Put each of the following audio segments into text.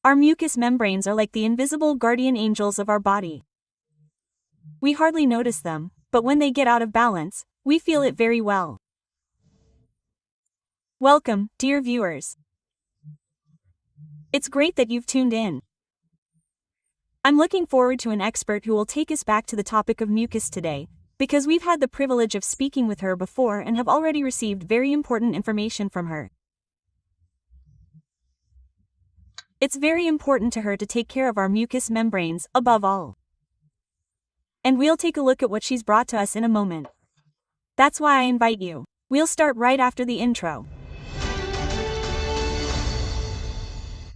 Our mucous membranes are like the invisible guardian angels of our body. We hardly notice them, but when they get out of balance, we feel it very well. Welcome, dear viewers. It's great that you've tuned in. I'm looking forward to an expert who will take us back to the topic of mucus today, because we've had the privilege of speaking with her before and have already received very important information from her. It's very important to her to take care of our mucous membranes, above all. And we'll take a look at what she's brought to us in a moment. That's why I invite you. We'll start right after the intro.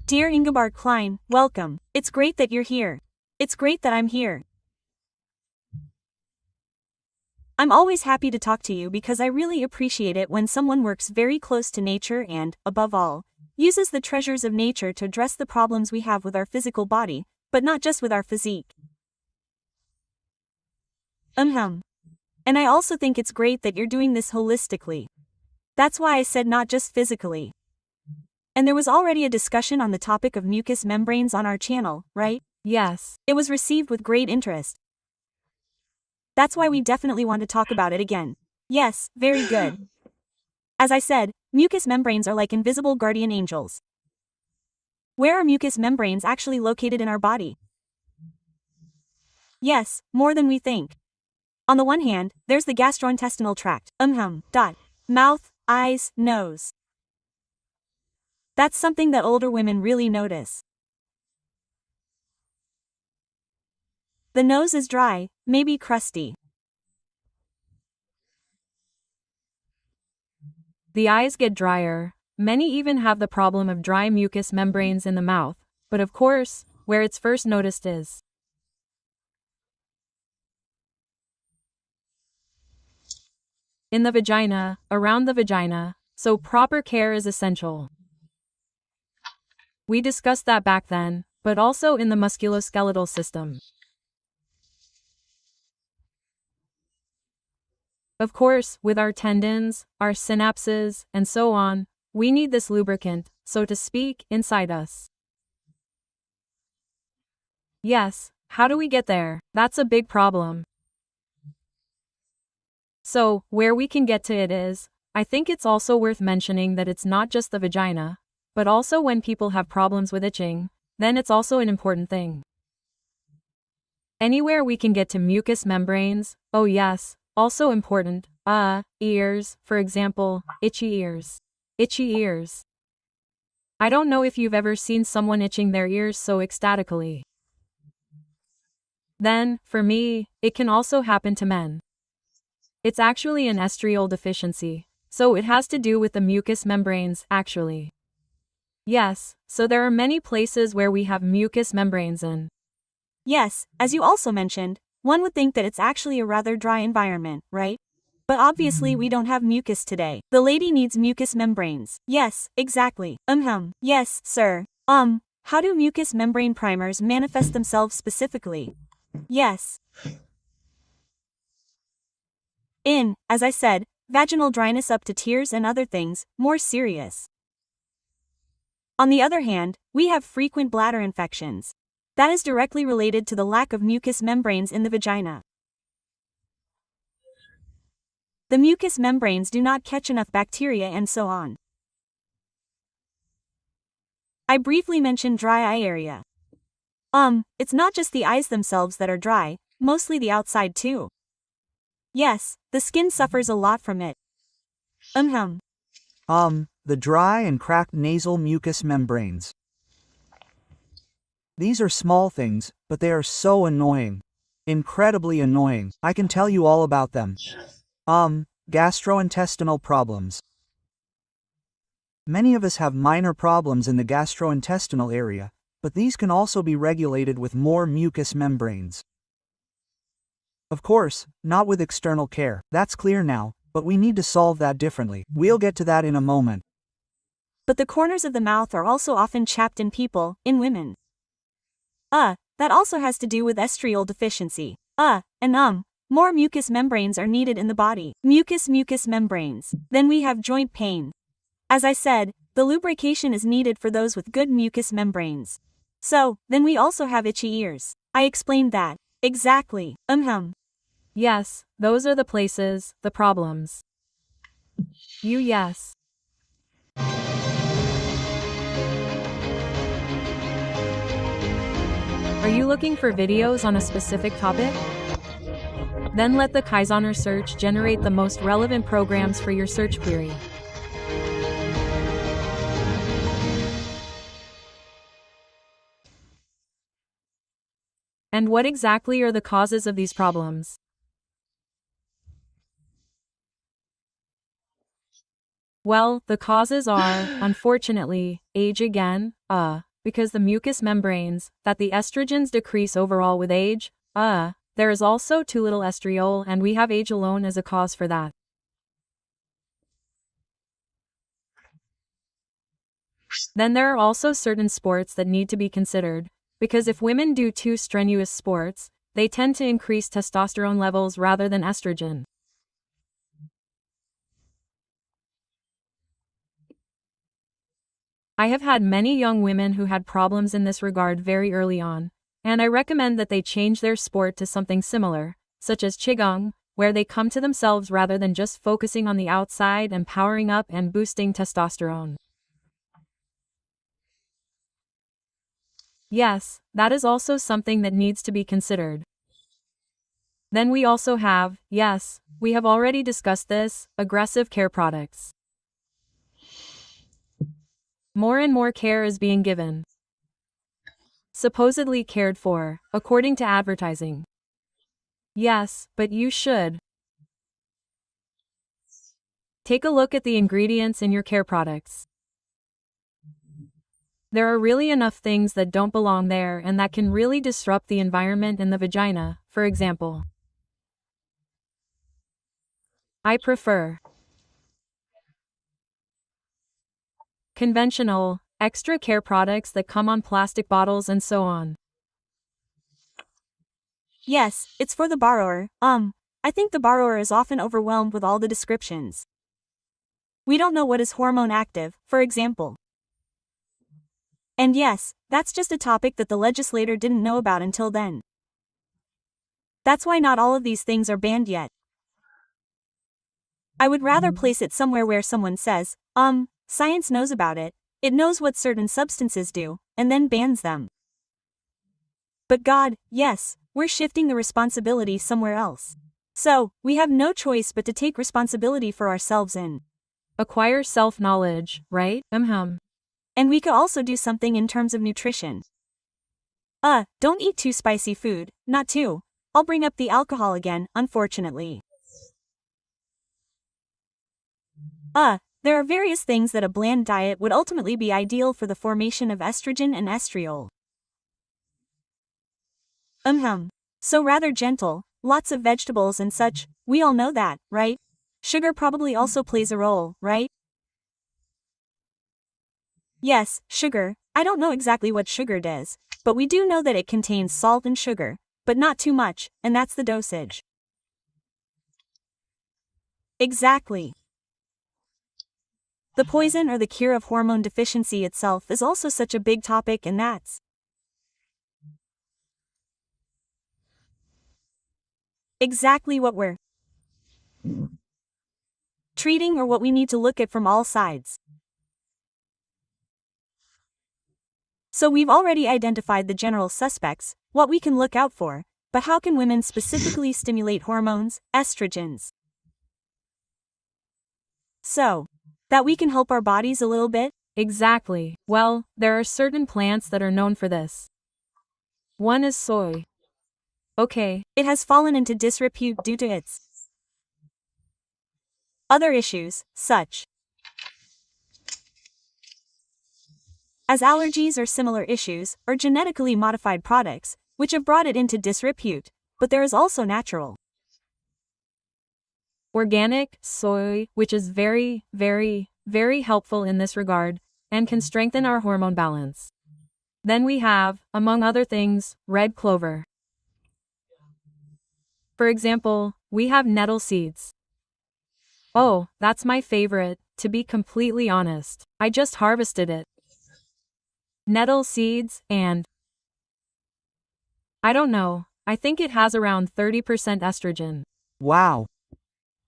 Dear Ingeborg Klein, welcome. It's great that you're here. It's great that I'm here. I'm always happy to talk to you because I really appreciate it when someone works very close to nature and, above all, uses the treasures of nature to address the problems we have with our physical body, but not just with our physique. And I also think it's great that you're doing this holistically. That's why I said not just physically. And there was already a discussion on the topic of mucous membranes on our channel, right? Yes. It was received with great interest. That's why we definitely want to talk about it again. Yes, very good. As I said, mucous membranes are like invisible guardian angels. Where are mucous membranes actually located in our body? Yes, more than we think. On the one hand, there's the gastrointestinal tract, mouth, eyes, nose. That's something that older women really notice. The nose is dry, maybe crusty. The eyes get drier. Many even have the problem of dry mucous membranes in the mouth, but of course, where it's first noticed is in the vagina, around the vagina, so proper care is essential. We discussed that back then, but also in the musculoskeletal system. Of course, with our tendons, our synapses, and so on, we need this lubricant, so to speak, inside us. Yes, how do we get there? That's a big problem. So, where we can get to it is, I think it's also worth mentioning that it's not just the vagina, but also when people have problems with itching, then it's also an important thing. Anywhere we can get to mucous membranes, oh yes, also important, ears, for example, itchy ears. Itchy ears. I don't know if you've ever seen someone itching their ears so ecstatically. Then, for me, it can also happen to men. It's actually an estriol deficiency, so it has to do with the mucous membranes, actually. Yes, so there are many places where we have mucous membranes in. Yes, as you also mentioned, one would think that it's actually a rather dry environment, right? But obviously we don't have mucus today. The lady needs mucous membranes. Yes, exactly. Yes, sir. How do mucous membrane primers manifest themselves specifically? Yes. As I said, vaginal dryness up to tears and other things, more serious. On the other hand, we have frequent bladder infections. That is directly related to the lack of mucous membranes in the vagina. The mucous membranes do not catch enough bacteria and so on. I briefly mentioned dry eye area. It's not just the eyes themselves that are dry, mostly the outside too. Yes, the skin suffers a lot from it. The dry and cracked nasal mucous membranes. These are small things, but they are so annoying. Incredibly annoying. I can tell you all about them. Gastrointestinal problems. Many of us have minor problems in the gastrointestinal area, but these can also be regulated with more mucous membranes. Of course, not with external care, that's clear now, but we need to solve that differently. We'll get to that in a moment. But the corners of the mouth are also often chapped in people, in women. That also has to do with estriol deficiency. More mucous membranes are needed in the body. Mucous membranes. Then we have joint pain. As I said, the lubrication is needed for those with good mucous membranes. So, then we also have itchy ears. I explained that. Exactly. Yes, those are the places, the problems. Yes. Are you looking for videos on a specific topic? Then let the Kaizoner search generate the most relevant programs for your search query. And what exactly are the causes of these problems? Well, the causes are, unfortunately, age again, because the mucous membranes, that the estrogens decrease overall with age, there is also too little estriol and we have age alone as a cause for that. Then there are also certain sports that need to be considered, because if women do too strenuous sports, they tend to increase testosterone levels rather than estrogen. I have had many young women who had problems in this regard very early on, and I recommend that they change their sport to something similar, such as Qigong, where they come to themselves rather than just focusing on the outside and powering up and boosting testosterone. Yes, that is also something that needs to be considered. Then we also have, yes, we have already discussed this, aggressive care products. More and more care is being given. Supposedly cared for, according to advertising. Yes, but you should. Take a look at the ingredients in your care products. There are really enough things that don't belong there and that can really disrupt the environment in the vagina, for example. I prefer conventional, extra care products that come on plastic bottles and so on. Yes, it's for the borrower. I think the borrower is often overwhelmed with all the descriptions. We don't know what is hormone active, for example. And yes, that's just a topic that the legislator didn't know about until then. That's why not all of these things are banned yet. I would rather place it somewhere where someone says, science knows about it, it knows what certain substances do, and then bans them. But God, yes, we're shifting the responsibility somewhere else. So, we have no choice but to take responsibility for ourselves and acquire self-knowledge, right? And we could also do something in terms of nutrition. Don't eat too spicy food, not too. I'll bring up the alcohol again, unfortunately. There are various things that a bland diet would ultimately be ideal for the formation of estrogen and estriol. So rather gentle, lots of vegetables and such, we all know that, right? Sugar probably also plays a role, right? Yes, sugar. I don't know exactly what sugar does, but we do know that it contains salt and sugar, but not too much, and that's the dosage. Exactly. The poison or the cure of hormone deficiency itself is also such a big topic, and that's exactly what we're treating or what we need to look at from all sides. So we've already identified the general suspects, what we can look out for, but how can women specifically stimulate hormones, estrogens? So that we can help our bodies a little bit? Exactly. Well, there are certain plants that are known for this. One is soy. Okay. It has fallen into disrepute due to its other issues, such as allergies or similar issues, or genetically modified products, which have brought it into disrepute, but there is also natural organic soy, which is very, very, very helpful in this regard, and can strengthen our hormone balance. Then we have, among other things, red clover. For example, we have nettle seeds. Oh, that's my favorite, to be completely honest. I just harvested it. nettle seeds, and I don't know, I think it has around 30% estrogen. Wow.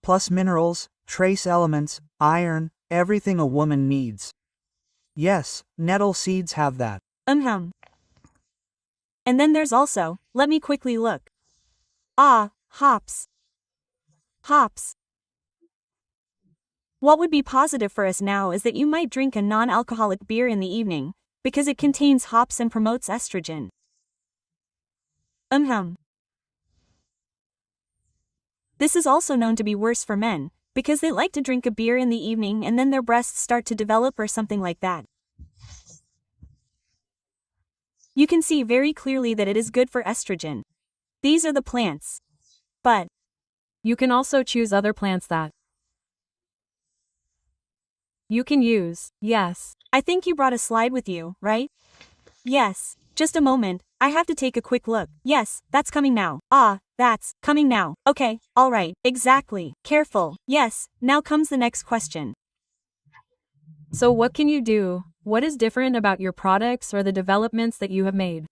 Plus minerals, trace elements, iron, everything a woman needs. Yes, nettle seeds have that. And then there's also, let me quickly look. Hops. Hops. What would be positive for us now is that you might drink a non-alcoholic beer in the evening, because it contains hops and promotes estrogen. This is also known to be worse for men, because they like to drink a beer in the evening and then their breasts start to develop or something like that. You can see very clearly that it is good for estrogen. These are the plants. But you can also choose other plants that you can use, yes. I think you brought a slide with you, right? Yes. Just a moment, I have to take a quick look. Yes, that's coming now. That's coming now. Okay, alright, exactly. Careful. Yes, now comes the next question. So what can you do? What is different about your products or the developments that you have made?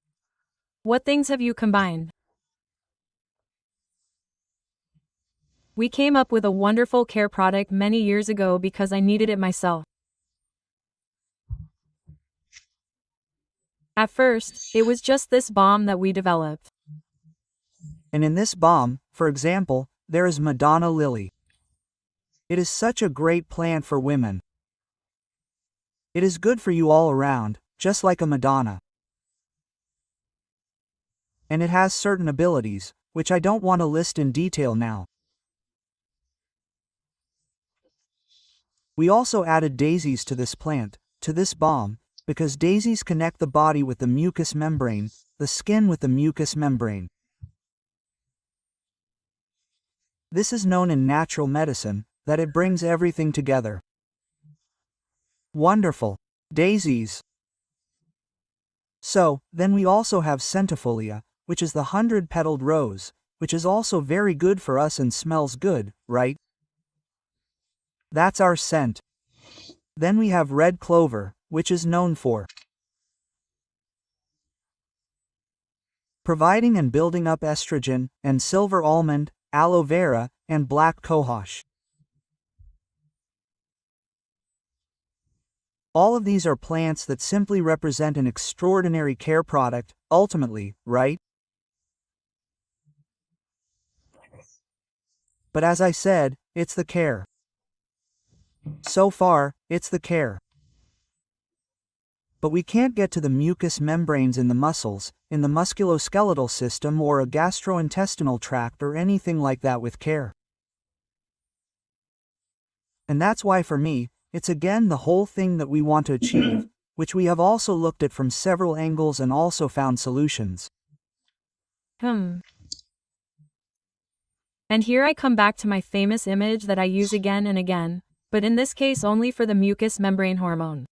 What things have you combined? We came up with a wonderful care product many years ago because I needed it myself. At first, it was just this balm that we developed. And in this balm, for example, there is Madonna lily. It is such a great plant for women. It is good for you all around, just like a Madonna. And it has certain abilities, which I don't want to list in detail now. We also added daisies to this plant, to this balm, because daisies connect the body with the mucous membrane, the skin with the mucous membrane. This is known in natural medicine, that it brings everything together. Wonderful. Daisies. So, then we also have centifolia, which is the 100-petaled rose, which is also very good for us and smells good, right? That's our scent. Then we have red clover, which is known for providing and building up estrogen, and silver almond, aloe vera, and black cohosh. All of these are plants that simply represent an extraordinary care product, ultimately, right? But as I said, it's the care. So far, it's the care. But we can't get to the mucous membranes in the muscles, in the musculoskeletal system or a gastrointestinal tract or anything like that with care. And that's why for me, it's again the whole thing that we want to achieve, which we have also looked at from several angles and also found solutions. And here I come back to my famous image that I use again and again, but in this case only for the mucous membrane hormone.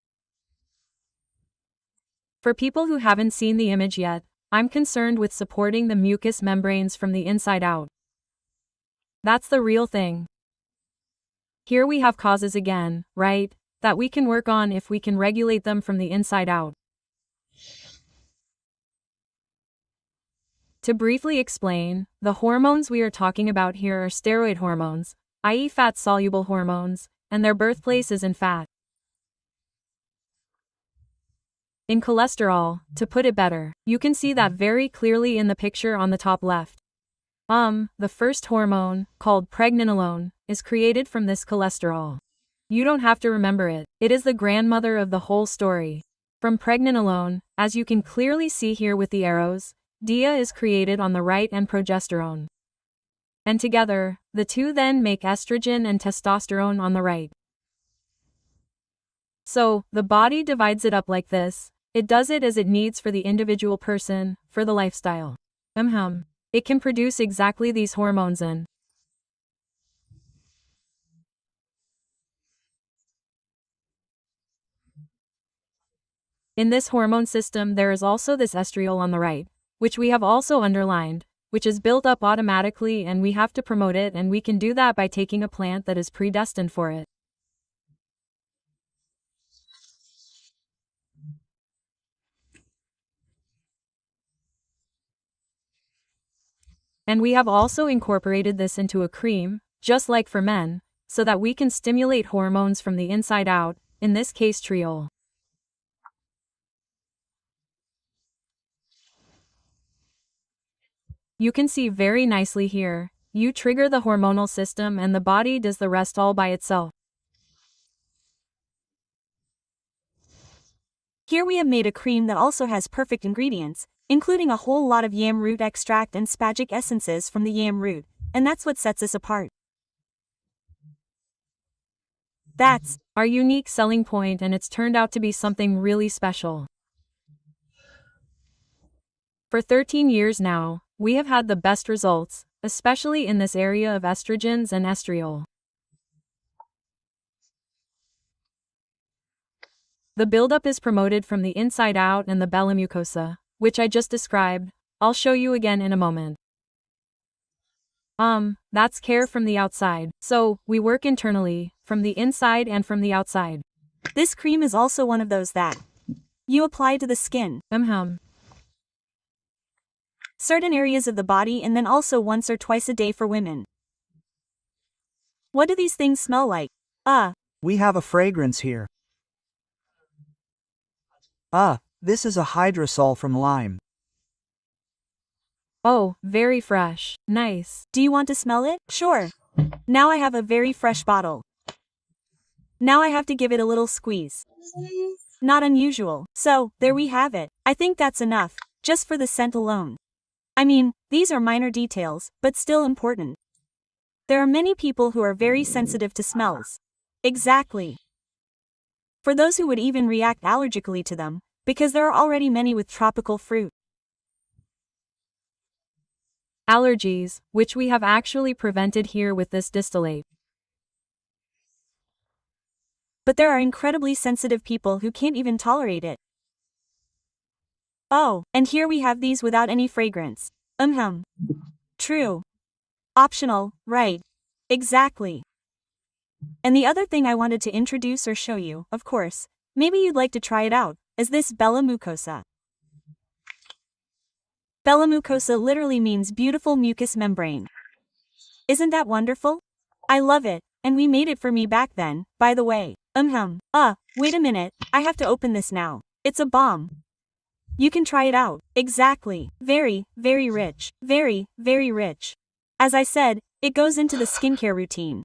For people who haven't seen the image yet, I'm concerned with supporting the mucous membranes from the inside out. That's the real thing. Here we have causes again, right, that we can work on if we can regulate them from the inside out. To briefly explain, the hormones we are talking about here are steroid hormones, i.e. fat-soluble hormones, and their birthplace is in fat. In cholesterol, to put it better, you can see that very clearly in the picture on the top left. The first hormone, called pregnenolone, is created from this cholesterol. You don't have to remember it, it is the grandmother of the whole story. From pregnenolone, as you can clearly see here with the arrows, DIA is created on the right and progesterone. And together, the two then make estrogen and testosterone on the right. So, the body divides it up like this. It does it as it needs for the individual person, for the lifestyle. It can produce exactly these hormones in this hormone system there is also this estriol on the right, which we have also underlined, which is built up automatically and we have to promote it, and we can do that by taking a plant that is predestined for it. And we have also incorporated this into a cream, just like for men, so that we can stimulate hormones from the inside out, in this case triol. You can see very nicely here, you trigger the hormonal system and the body does the rest all by itself. Here we have made a cream that also has perfect ingredients, including a whole lot of yam root extract and spagic essences from the yam root, and that's what sets us apart. That's our unique selling point, and it's turned out to be something really special. For 13 years now, we have had the best results, especially in this area of estrogens and estriol. The buildup is promoted from the inside out and the bella mucosa, which I just described. I'll show you again in a moment. That's care from the outside. So, we work internally, from the inside and from the outside. This cream is also one of those that you apply to the skin, certain areas of the body, and then also once or twice a day for women. What do these things smell like? We have a fragrance here. This is a hydrosol from lime. Oh, very fresh. Nice. Do you want to smell it? Sure. Now I have a very fresh bottle. Now I have to give it a little squeeze. Not unusual. So, there we have it. I think that's enough, just for the scent alone. I mean, these are minor details, but still important. There are many people who are very sensitive to smells. Exactly. For those who would even react allergically to them, because there are already many with tropical fruit allergies, which we have actually prevented here with this distillate. But there are incredibly sensitive people who can't even tolerate it. Oh, and here we have these without any fragrance. True. Optional, right. Exactly. And the other thing I wanted to introduce or show you, of course, maybe you'd like to try it out, is this bella mucosa. Bella mucosa literally means beautiful mucous membrane. Isn't that wonderful? I love it, and we made it for me back then, by the way. Wait a minute, I have to open this now. It's a bomb. You can try it out. Exactly. Very, very rich. Very, very rich. As I said, it goes into the skincare routine.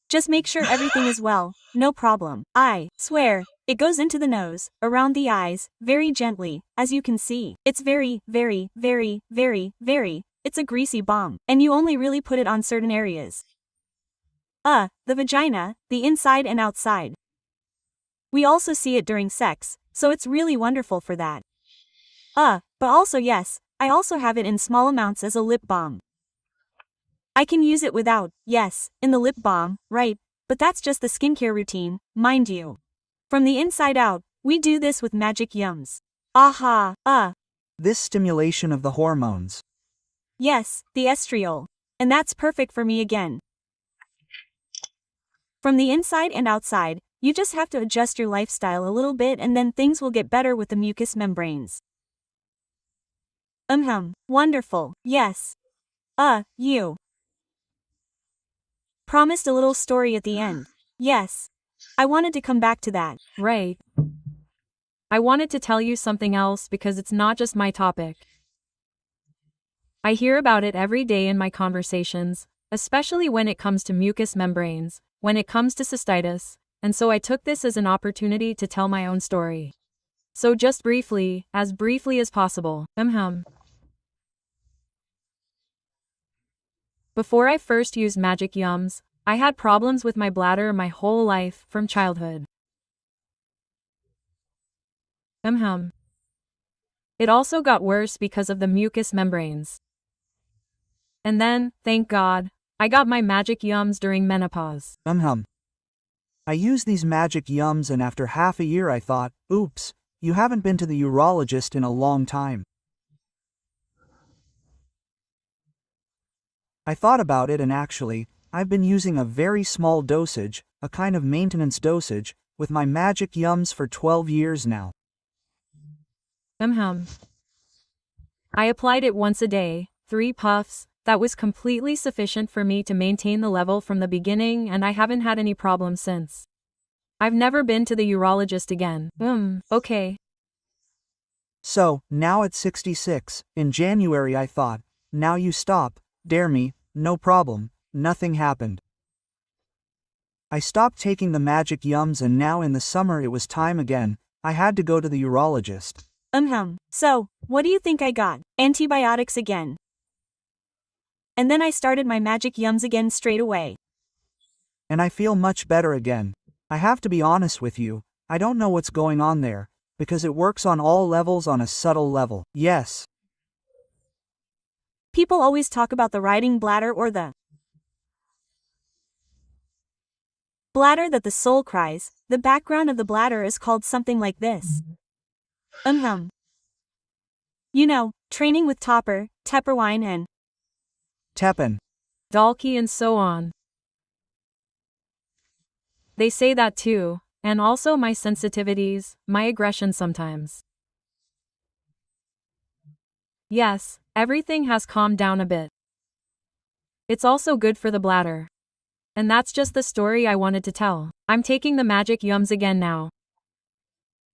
Just make sure everything is well, no problem. I swear, it goes into the nose, around the eyes, very gently, as you can see. It's very, very, very, very, very, it's a greasy bomb. And you only really put it on certain areas. The vagina, the inside and outside. We also see it during sex, so it's really wonderful for that. But also yes, I also have it in small amounts as a lip balm. I can use it without, yes, in the lip balm, right, but that's just the skincare routine, mind you. From the inside out, we do this with magic yums. This stimulation of the hormones. Yes, the estriol. And that's perfect for me again. From the inside and outside, you just have to adjust your lifestyle a little bit and then things will get better with the mucous membranes. Wonderful, yes. You promised a little story at the end. Yes. I wanted to come back to that. Right. I wanted to tell you something else because it's not just my topic. I hear about it every day in my conversations, especially when it comes to mucous membranes, when it comes to cystitis, and so I took this as an opportunity to tell my own story. So just briefly, as briefly as possible. Before I first used magic yums, I had problems with my bladder my whole life, from childhood. It also got worse because of the mucous membranes. And then, thank God, I got my magic yums during menopause. I used these magic yums and after half a year I thought, oops, you haven't been to the urologist in a long time. I thought about it and actually, I've been using a very small dosage, a kind of maintenance dosage, with my magic yums for 12 years now. I applied it once a day, 3 puffs. That was completely sufficient for me to maintain the level from the beginning, and I haven't had any problems since. I've never been to the urologist again. Okay. So, now at 66, in January I thought, now you stop, dare me, no problem, nothing happened. I stopped taking the magic yums and now in the summer it was time again, I had to go to the urologist. So, what do you think I got? Antibiotics again. And then I started my magic yums again straight away. And I feel much better again. I have to be honest with you, I don't know what's going on there, because it works on all levels on a subtle level. Yes. People always talk about the riding bladder or the bladder that the soul cries. The background of the bladder is called something like this. You know, training with Topper, Tepperwine and Teppen. Dalkey and so on. They say that too, and also my sensitivities, my aggression sometimes. Yes, everything has calmed down a bit. It's also good for the bladder. And that's just the story I wanted to tell. I'm taking the magic yums again now.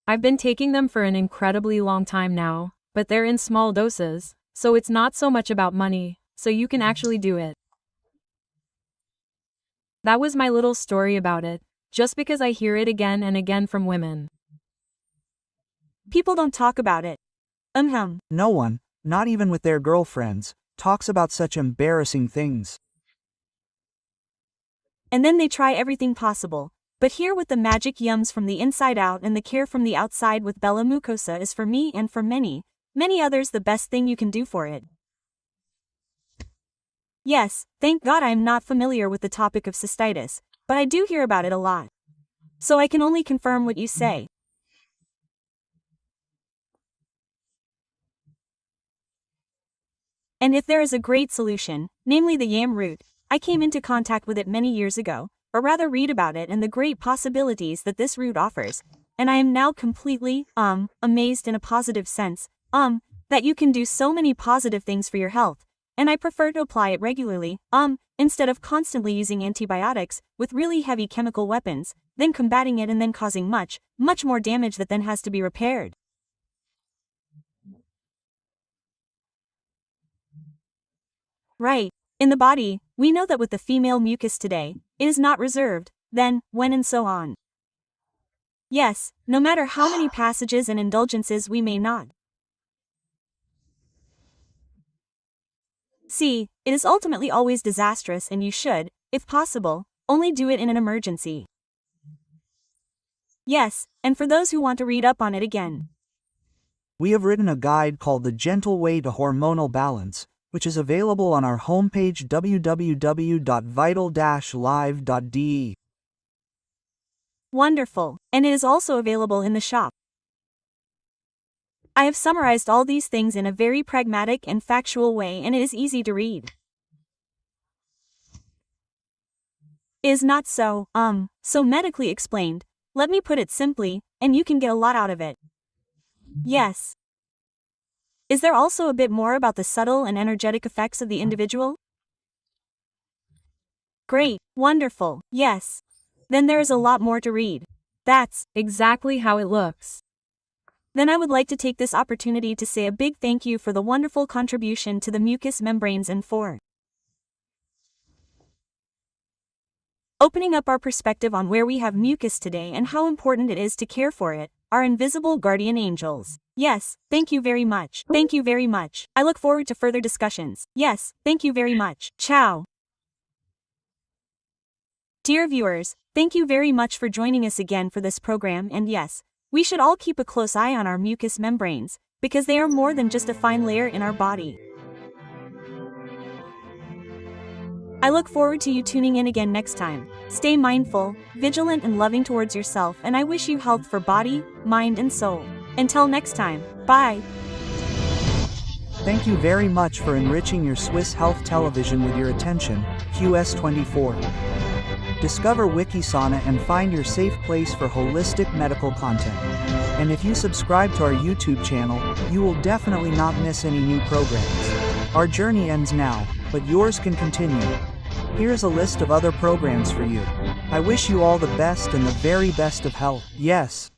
I've been taking them for an incredibly long time now, but they're in small doses, so it's not so much about money, so you can actually do it. That was my little story about it, just because I hear it again and again from women. People don't talk about it. No one, not even with their girlfriends, talks about such embarrassing things. And then they try everything possible. But here with the magic yums from the inside out and the care from the outside with Bella Mucosa is for me and for many, many others the best thing you can do for it. Yes, thank God I am not familiar with the topic of cystitis, but I do hear about it a lot. So I can only confirm what you say. And if there is a great solution, namely the yam root, I came into contact with it many years ago, or rather read about it and the great possibilities that this root offers, and I am now completely, amazed in a positive sense, that you can do so many positive things for your health, and I prefer to apply it regularly, instead of constantly using antibiotics, with really heavy chemical weapons, then combating it and then causing much, much more damage that then has to be repaired. Right. In the body, we know that with the female mucus today, it is not reserved, then, when and so on. Yes, no matter how many passages and indulgences we may not see, it is ultimately always disastrous and you should, if possible, only do it in an emergency. Yes, and for those who want to read up on it again, We have written a guide called The Gentle Way to Hormonal Balance, which is available on our homepage www.vital-live.de. Wonderful, and it is also available in the shop. I have summarized all these things in a very pragmatic and factual way and it is easy to read. Is not so medically explained, let me put it simply, and you can get a lot out of it. Yes. Is there also a bit more about the subtle and energetic effects of the individual? Great, wonderful, yes. Then there is a lot more to read. That's exactly how it looks. Then I would like to take this opportunity to say a big thank you for the wonderful contribution to the mucous membranes and for opening up our perspective on where we have mucus today and how important it is to care for it, our invisible guardian angels. Yes, thank you very much. Thank you very much. I look forward to further discussions. Yes, thank you very much. Ciao. Dear viewers, thank you very much for joining us again for this program, and yes, we should all keep a close eye on our mucous membranes, because they are more than just a fine layer in our body. I look forward to you tuning in again next time. Stay mindful, vigilant and loving towards yourself, and I wish you health for body, mind and soul. Until next time, bye. Thank you very much for enriching your Swiss Health Television with your attention, QS24. Discover Wikisana and find your safe place for holistic medical content. And if you subscribe to our YouTube channel, you will definitely not miss any new programs. Our journey ends now, but yours can continue. Here's a list of other programs for you. I wish you all the best and the very best of health. Yes,